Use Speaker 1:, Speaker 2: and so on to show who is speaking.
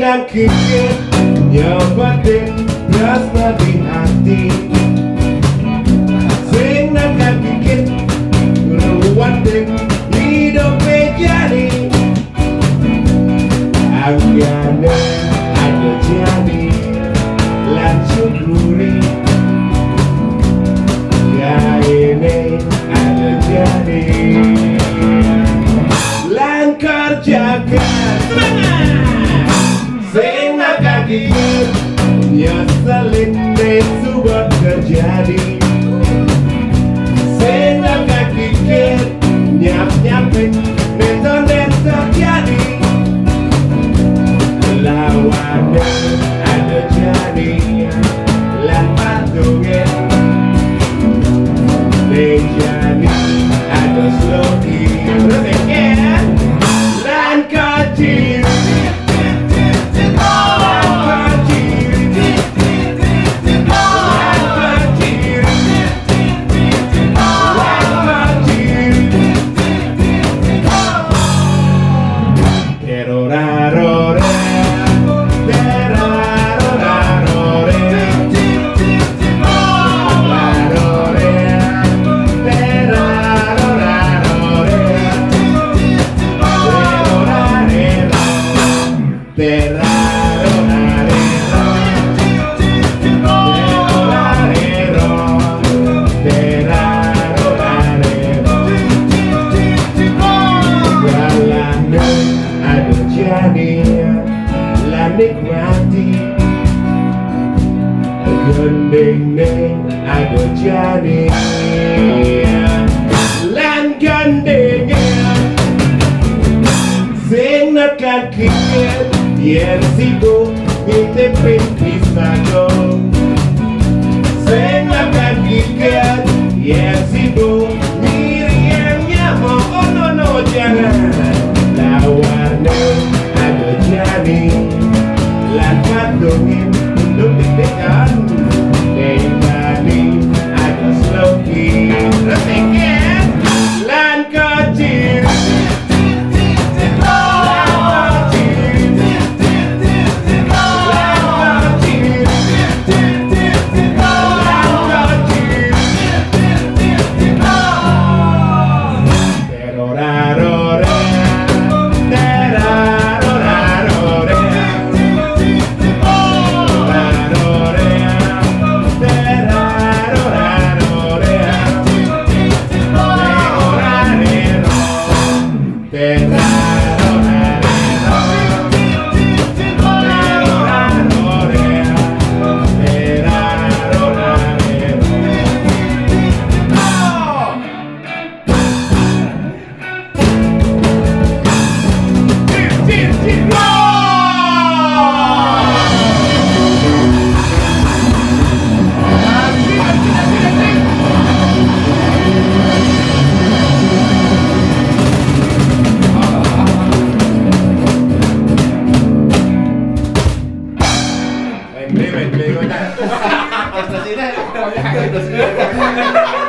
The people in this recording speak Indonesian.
Speaker 1: kaki nyobatin rasa di hati sing nak bikin ruwatin hidup jadi akhirnya ada jadi lan syukuri ya ini ada jadi lan kerjakan sing nak gigit nyeselin deh buat terjadi sing nak gigit nyap-nyapin neton terjadi lawannya ada jadi lan patungin deh jadi ada slogi remekan lan kecil nikmati gendeng ada jadi lan gendengnya sing nekan kikir yen sibuk ngintipin pisago sing nekan kikir yen sibuk ngirian nyamuk oh no jangan lawarnya ada jadi lan kandungin untuk ditekan Dengani ada slogi resekan lan kecil Expresinya